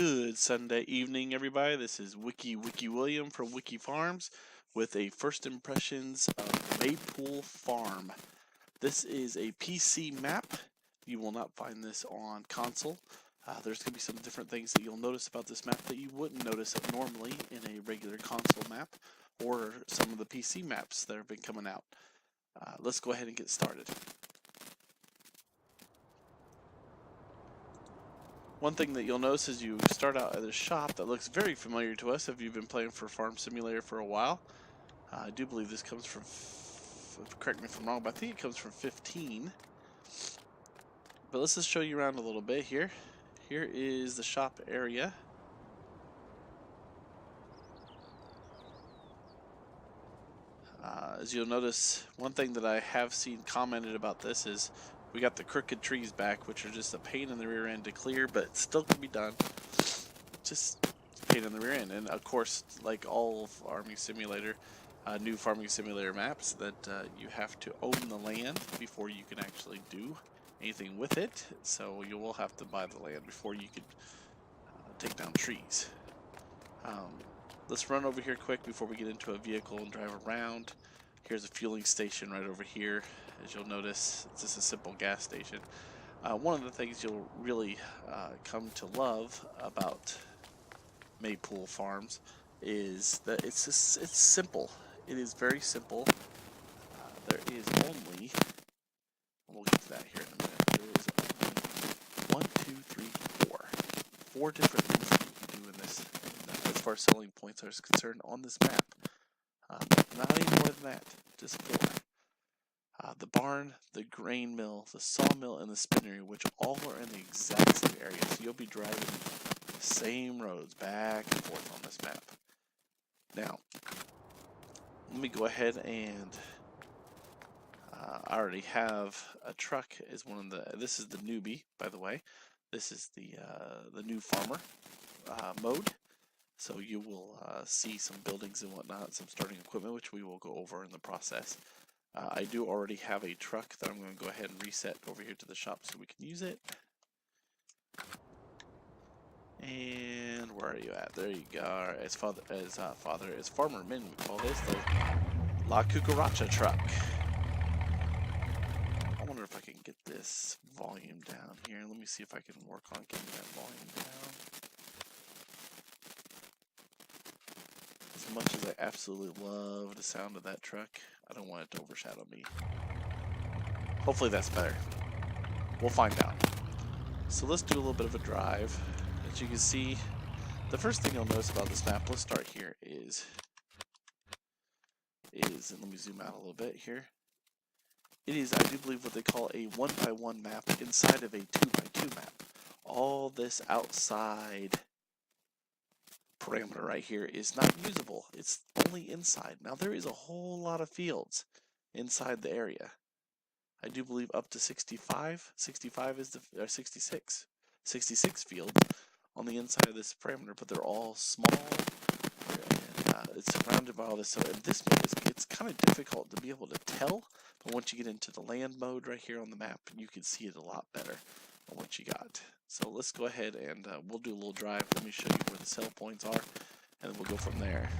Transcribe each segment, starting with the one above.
Good Sunday evening, everybody. This is Wicky William from Wicky Farms with a first impressions of Maypole Farm. This is a PC map. You will not find this on console. There's going to be some different things that you'll notice about this map that you wouldn't notice normally in a regular console map or some of the PC maps that have been coming out. Let's go ahead and get started. One thing that you'll notice is you start out at a shop that looks very familiar to us if you've been playing for Farm Simulator for a while. I do believe this comes from, correct me if I'm wrong, but I think it comes from 15. But let's just show you around a little bit here. Here is the shop area. As you'll notice, one thing that I have seen commented about this is we got the crooked trees back, which are just a pain in the rear end to clear, but it still can be done. Just a pain in the rear end. And of course, like all farming simulator, new farming simulator maps, that you have to own the land before you can actually do anything with it. So you will have to buy the land before you can take down trees. Let's run over here quick before we get into a vehicle and drive around. Here's a fueling station right over here. As you'll notice, it's just a simple gas station. One of the things you'll really come to love about Maypole Farms is that it's simple. It is very simple. There is only, we'll get to that here in a minute. There is only 1, 2, 3, 4 different things that you can do in this, as far as selling points are concerned on this map. Not any more than that, just 4. The barn, the grain mill, the sawmill, and the spinnery, which all are in the exact same area. So you'll be driving the same roads back and forth on this map. Now, let me go ahead and I already have a truck as one of the. This is the newbie, by the way. This is the new farmer mode. So you will see some buildings and whatnot, some starting equipment, which we will go over in the process. I do already have a truck that I'm going to go ahead and reset over here to the shop so we can use it. And where are you at? There you go. As Farmer Minn, we call this the La Cucaracha truck. I wonder if I can get this volume down here. Let me see if I can work on getting that volume down. As much as I absolutely love the sound of that truck, I don't want it to overshadow me. Hopefully that's better. We'll find out. So let's do a little bit of a drive. As you can see, the first thing you'll notice about this map, let's start here, is and let me zoom out a little bit here. It is, I do believe, what they call a 1x1 map inside of a 2x2 map. All this outside parameter right here is not usable. It's only inside. Now there is a whole lot of fields inside the area. I do believe up to 65 is the, or 66 fields on the inside of this parameter, but they're all small, and it's surrounded by all this. So in this map, it's kind of difficult to be able to tell, but once you get into the land mode right here on the map, you can see it a lot better on what you got. So let's go ahead and we'll do a little drive. Let me show you where the sell points are, and then we'll go from there.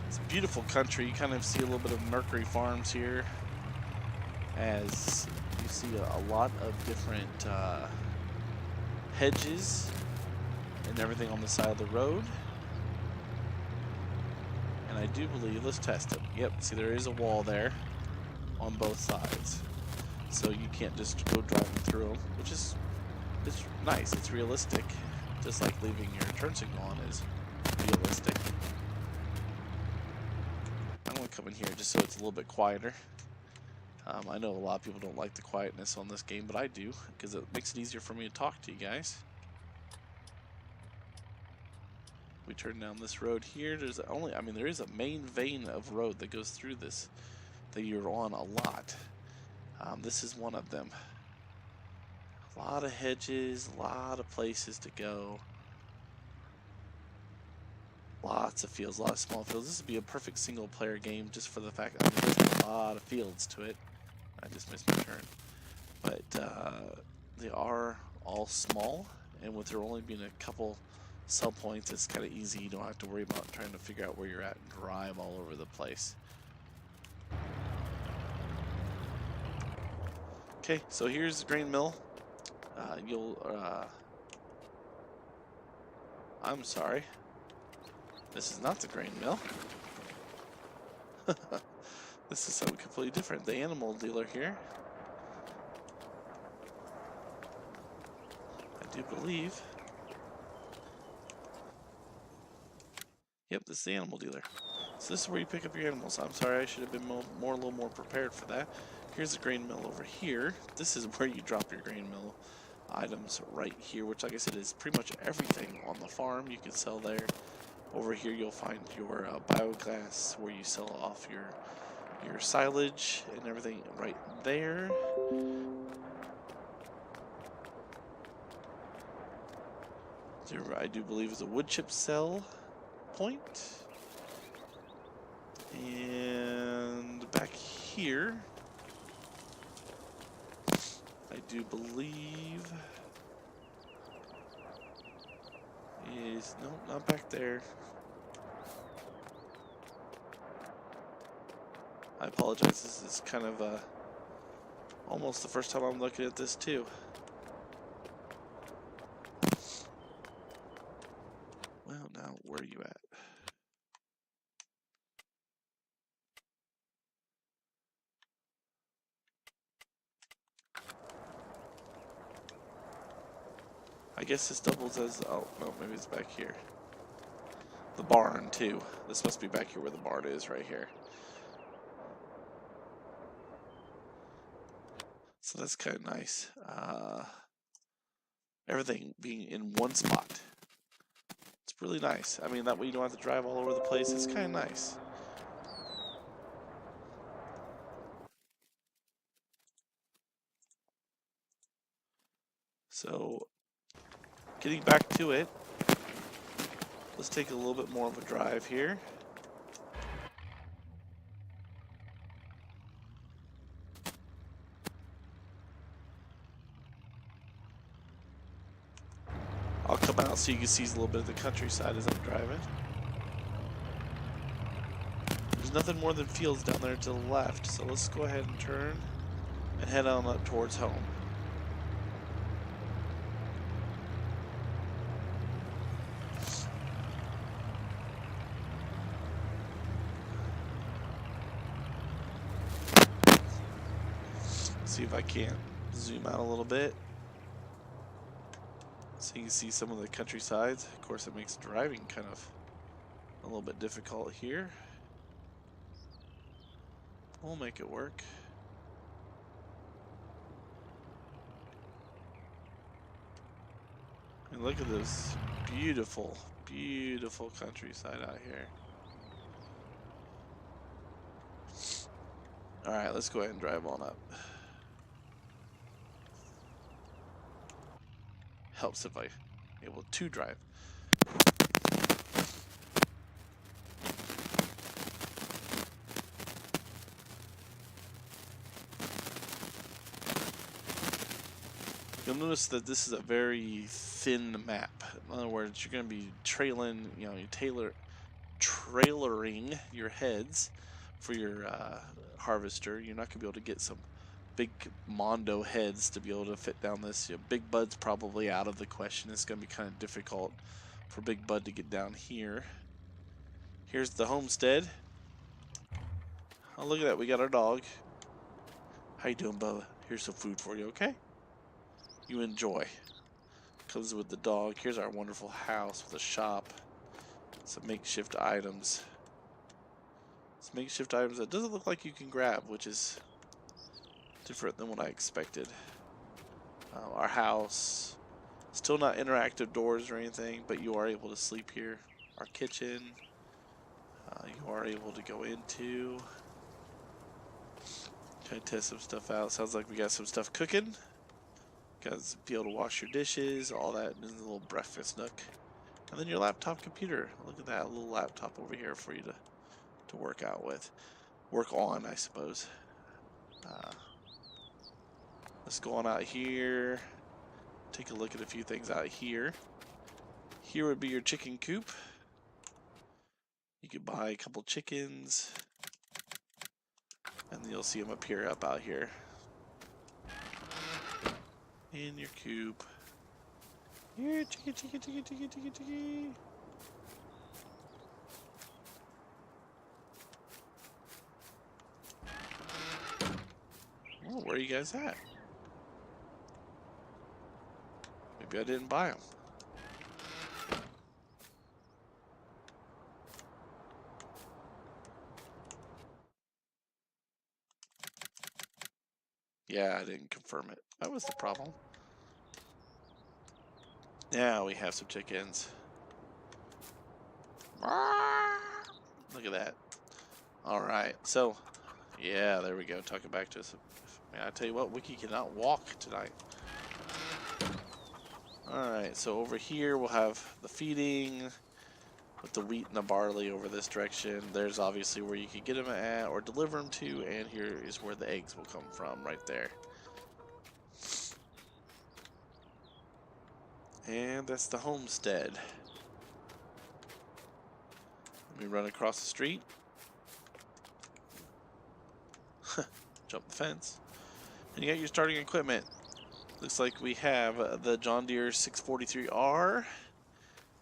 It's a beautiful country. You kind of see a little bit of Mercury Farms here, as you see a lot of different hedges and everything on the side of the road. And I do believe, let's test it. Yep, see there is a wall there on both sides. So you can't just go driving through them, which is, it's nice, it's realistic. Just like leaving your turn signal on is realistic. I'm gonna come in here just so it's a little bit quieter. I know a lot of people don't like the quietness on this game, but I do, because it makes it easier for me to talk to you guys. We turn down this road here. There's only, I mean, there is a main vein of road that goes through this that you're on a lot. This is one of them. A lot of hedges, a lot of places to go. Lots of fields, lots of small fields. This would be a perfect single player game just for the fact that there's a lot of fields to it. I just missed my turn. But they are all small, and with there only being a couple sell points, it's kind of easy. You don't have to worry about trying to figure out where you're at and drive all over the place. Okay, so here's the grain mill. I'm sorry. This is not the grain mill. This is something completely different. The animal dealer here. I do believe. Yep, this is the animal dealer. So this is where you pick up your animals. I'm sorry, I should have been a little more prepared for that. Here's the grain mill over here. This is where you drop your grain mill items right here, which, like I said, is pretty much everything on the farm you can sell there. Over here you'll find your biogas, where you sell off your silage and everything right there. There, I do believe, is a wood chip sell point. And back here, I do believe is, no, not back there. I apologize, this is kind of almost the first time I'm looking at this too. Well, now, where are you at? I guess this doubles as, oh, no, maybe it's back here. The barn, too. This must be back here where the barn is, right here. So that's kind of nice. Everything being in one spot. It's really nice. I mean, that way you don't have to drive all over the place. It's kind of nice. So, getting back to it, let's take a little bit more of a drive here. I'll come out so you can see a little bit of the countryside as I'm driving. There's nothing more than fields down there to the left, so let's go ahead and turn and head on up towards home. See if I can't zoom out a little bit so you can see some of the countrysides. Of course, it makes driving kind of a little bit difficult here. We'll make it work. And look at this beautiful, beautiful countryside out here. Alright, let's go ahead and drive on up. Helps if I'm able to drive. You'll notice that this is a very thin map. In other words, you're going to be trailing, you know, trailering your heads for your harvester. You're not going to be able to get some big Mondo heads to be able to fit down this. You know, Big Bud's probably out of the question. It's going to be kind of difficult for Big Bud to get down here. Here's the homestead. Oh, look at that. We got our dog. How you doing, Bubba? Here's some food for you, okay? You enjoy. Comes with the dog. Here's our wonderful house with a shop. Some makeshift items. Some makeshift items that doesn't look like you can grab, which is different than what I expected. Our house, still not interactive doors or anything, but you are able to sleep here. Our kitchen, you are able to go into. Kind of test some stuff out. Sounds like we got some stuff cooking. Got to be able to wash your dishes, all that in the little breakfast nook. And then your laptop computer. Look at that little laptop over here for you to work out with. Work on, I suppose. Let's go on out here. Take a look at a few things out here. Here would be your chicken coop. You could buy a couple chickens. And you'll see them appear up out here. In your coop. Here, chicky. Oh, where are you guys at? Maybe I didn't buy them. Yeah, I didn't confirm it. That was the problem. Now we have some chickens. Look at that. Alright, so, yeah, there we go. Talking back to us. Man, I tell you what, Wicky cannot walk tonight. Alright, so over here we'll have the feeding with the wheat and the barley over this direction. There's obviously where you could get them at or deliver them to, and here is where the eggs will come from, right there. And that's the homestead. Let me run across the street. Jump the fence. And you got your starting equipment. Looks like we have the John Deere 643R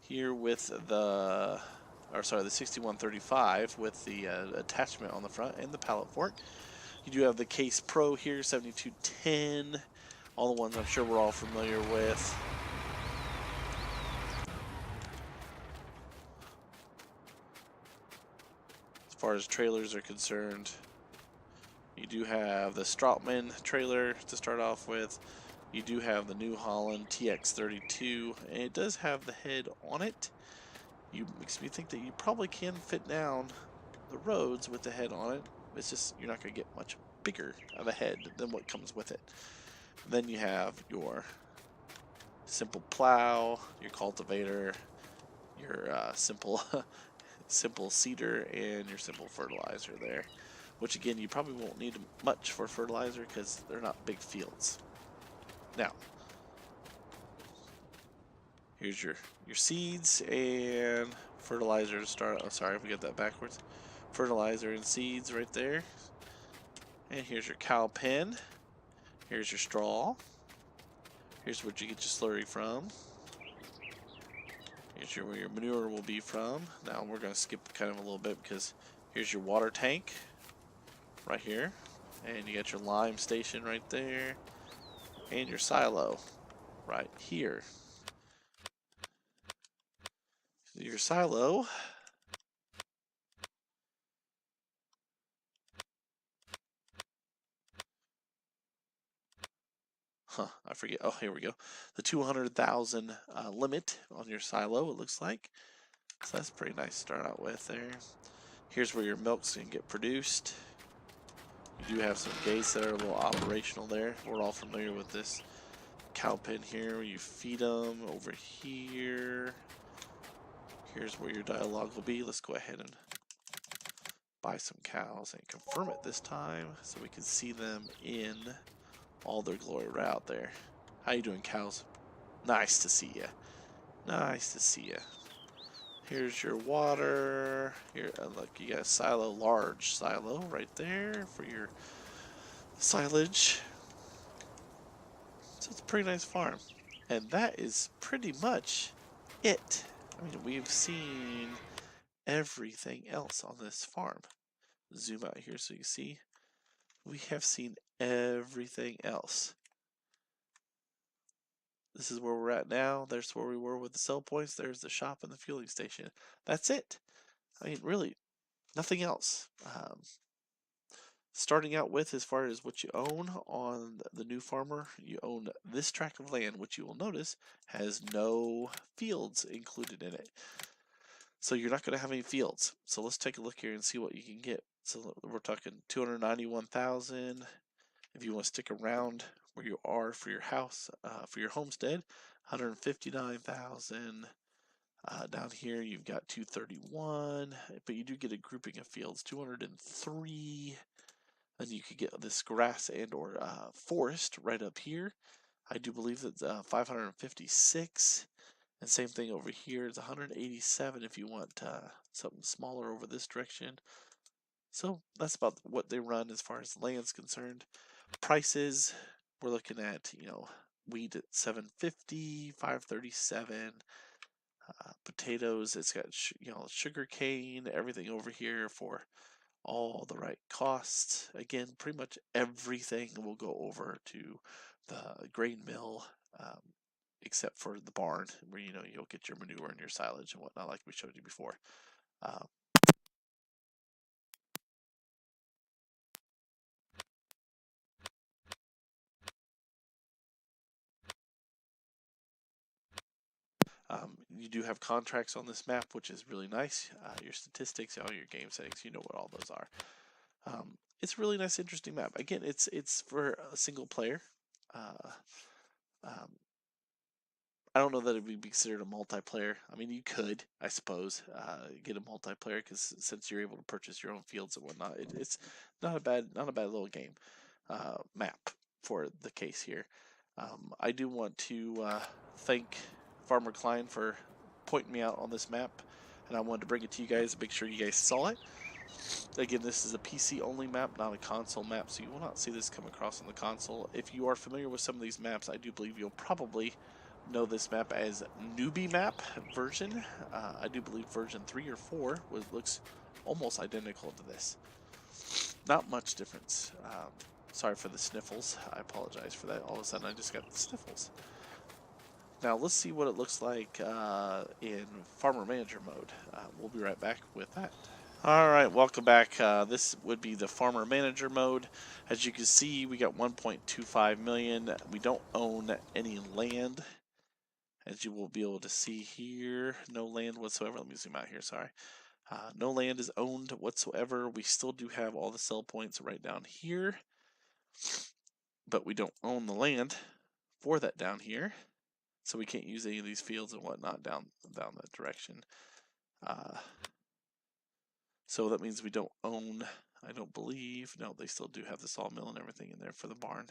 here with the, the 6135 with the attachment on the front and the pallet fork. You do have the Case Pro here, 7210. All the ones I'm sure we're all familiar with. As far as trailers are concerned, you do have the Strautmann trailer to start off with. You do have the New Holland TX32, and it does have the head on it. Makes me think that you probably can fit down the roads with the head on it. It's just you're not going to get much bigger of a head than what comes with it. Then you have your simple plow, your cultivator, your simple seeder, and your simple fertilizer there. Which again, you probably won't need much for fertilizer because they're not big fields. Now, here's your seeds and fertilizer to start. Oh, sorry, we got that backwards. Fertilizer and seeds right there. And here's your cow pen. Here's your straw. Here's where you get your slurry from. Here's where your manure will be from. Now we're going to skip kind of a little bit because here's your water tank right here. And you got your lime station right there. And your silo right here. Your silo I forget. Oh, here we go. The 200,000 limit on your silo, it looks like. So that's pretty nice to start out with there. Here's where your milk's going to get produced. You do have some gates that are a little operational there. We're all familiar with this cow pen here where you feed them over here. Here's where your dialogue will be. Let's go ahead and buy some cows and confirm it this time so we can see them in all their glory right out there. How you doing, cows? Nice to see you. Nice to see you. Here's your water. Here, look, you got a silo, large silo right there for your silage. So it's a pretty nice farm. And that is pretty much it. I mean, we've seen everything else on this farm. Zoom out here so you see. We have seen everything else. This is where we're at now. There's where we were with the sell points. There's the shop and the fueling station. That's it. I mean, really, nothing else. Starting out with, as far as what you own on the new farmer, you own this tract of land, which you will notice has no fields included in it. So you're not going to have any fields. So let's take a look here and see what you can get. So we're talking 291,000. If you want to stick around where you are for your house, for your homestead, 159,000. Down here you've got 231, but you do get a grouping of fields, 203. And you could get this grass and or forest right up here. I do believe that's 556. And same thing over here. It's 187 if you want something smaller over this direction. So that's about what they run as far as land's concerned. Prices, we're looking at, wheat at 750, 537. Potatoes, it's got sugar cane, everything over here for all the right costs. Again, pretty much everything will go over to the grain mill, except for the barn, where you'll get your manure and your silage and whatnot, like we showed you before. You do have contracts on this map, which is really nice. Your statistics, all your game settings, you know what all those are. It's a really nice, interesting map. Again, it's for a single player. I don't know that it would be considered a multiplayer. I mean, you could, I suppose, get a multiplayer, because since you're able to purchase your own fields and whatnot, it's not a bad little game map for the case here. I do want to thank Farmer Klein for pointing me out on this map, and I wanted to bring it to you guys. Make sure you guys saw it. Again, this is a PC only map, not a console map, so you will not see this come across on the console. If you are familiar with some of these maps, I do believe you'll probably know this map as newbie map version. I do believe version 3 or 4 looks almost identical to this. Not much difference. Sorry for the sniffles. I apologize for that. All of a sudden I just got the sniffles. Now let's see what it looks like in Farmer Manager mode. We'll be right back with that. Alright, welcome back. This would be the Farmer Manager mode. As you can see, we got 1.25 million. We don't own any land, as you will be able to see here. No land whatsoever. Let me zoom out here, sorry. No land is owned whatsoever. We still do have all the sell points right down here, but we don't own the land for that down here, so we can't use any of these fields and whatnot down that direction. So that means we don't own, I don't believe, no, they still do have the sawmill and everything in there for the barn.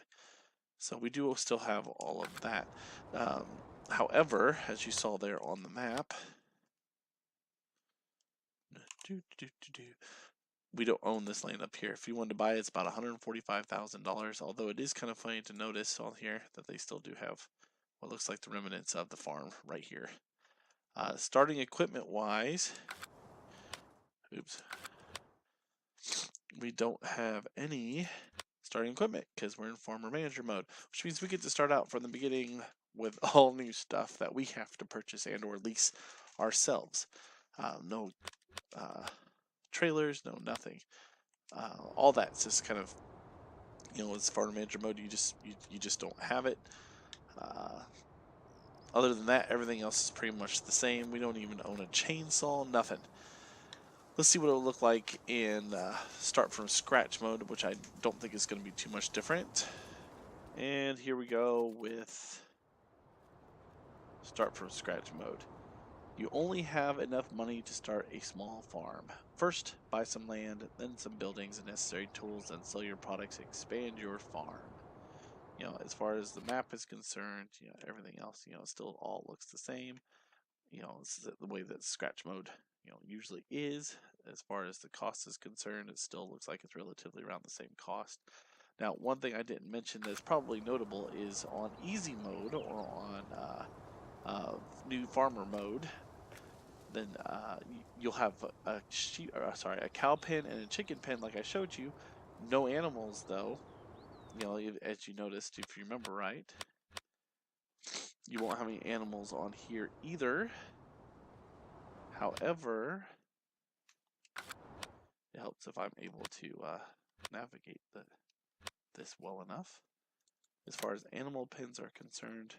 So we do still have all of that. However, as you saw there on the map, we don't own this land up here. If you wanted to buy it, it's about $145,000, although it is kind of funny to notice on here that they still do have what looks like the remnants of the farm right here. Starting equipment wise, oops, we don't have any starting equipment because we're in Farmer Manager mode, which means we get to start out from the beginning with all new stuff that we have to purchase and or lease ourselves. No trailers, no nothing. All that's just kind of, it's Farmer Manager mode. You just don't have it. Other than that, everything else is pretty much the same. We don't even own a chainsaw, nothing. Let's see what it'll look like in start from scratch mode, which I don't think is going to be too much different. And here we go with start from scratch mode. You only have enough money to start a small farm. First, buy some land, then some buildings and necessary tools, then sell your products, expand your farm. As far as the map is concerned, everything else, it still all looks the same. This is the way that scratch mode, usually is. As far as the cost is concerned, it still looks like it's relatively around the same cost. Now, one thing I didn't mention that's probably notable is on easy mode or on new farmer mode, then you'll have a cow pen and a chicken pen like I showed you. No animals though. As you noticed, if you remember right, you won't have any animals on here either. However, it helps if I'm able to navigate this well enough. As far as animal pens are concerned,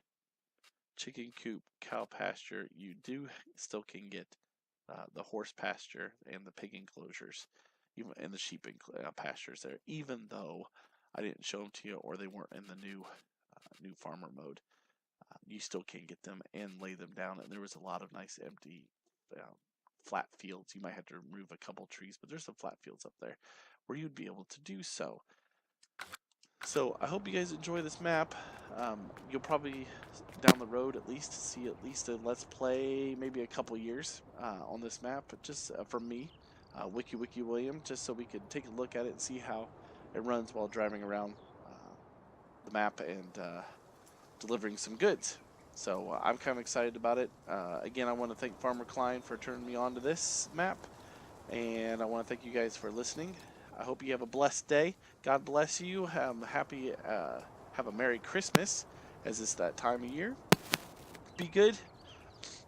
chicken coop, cow pasture, you do still can get the horse pasture and the pig enclosures, even and the sheep pastures there, even though I didn't show them to you or they weren't in the new farmer mode. you still can get them and lay them down. And there was a lot of nice empty flat fields. You might have to remove a couple trees, but there's some flat fields up there where you'd be able to do so. So I hope you guys enjoy this map. You'll probably down the road at least see at least a Let's Play, maybe a couple years on this map, just from me, Wicky William, just so we could take a look at it and see how it runs while driving around the map and delivering some goods. So I'm kind of excited about it. Again, I want to thank Farmer Klein for turning me on to this map, and I want to thank you guys for listening. I hope you have a blessed day. God bless you. Have a Merry Christmas, as it's that time of year. Be good.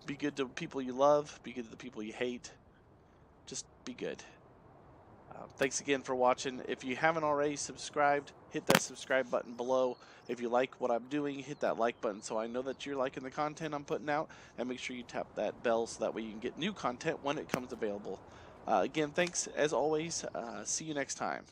Be good to people you love. Be good to the people you hate. Just be good. Thanks again for watching. If you haven't already subscribed, hit that subscribe button below. If you like what I'm doing, hit that like button so I know that you're liking the content I'm putting out. And make sure you tap that bell so that way you can get new content when it comes available. Again, thanks as always. See you next time.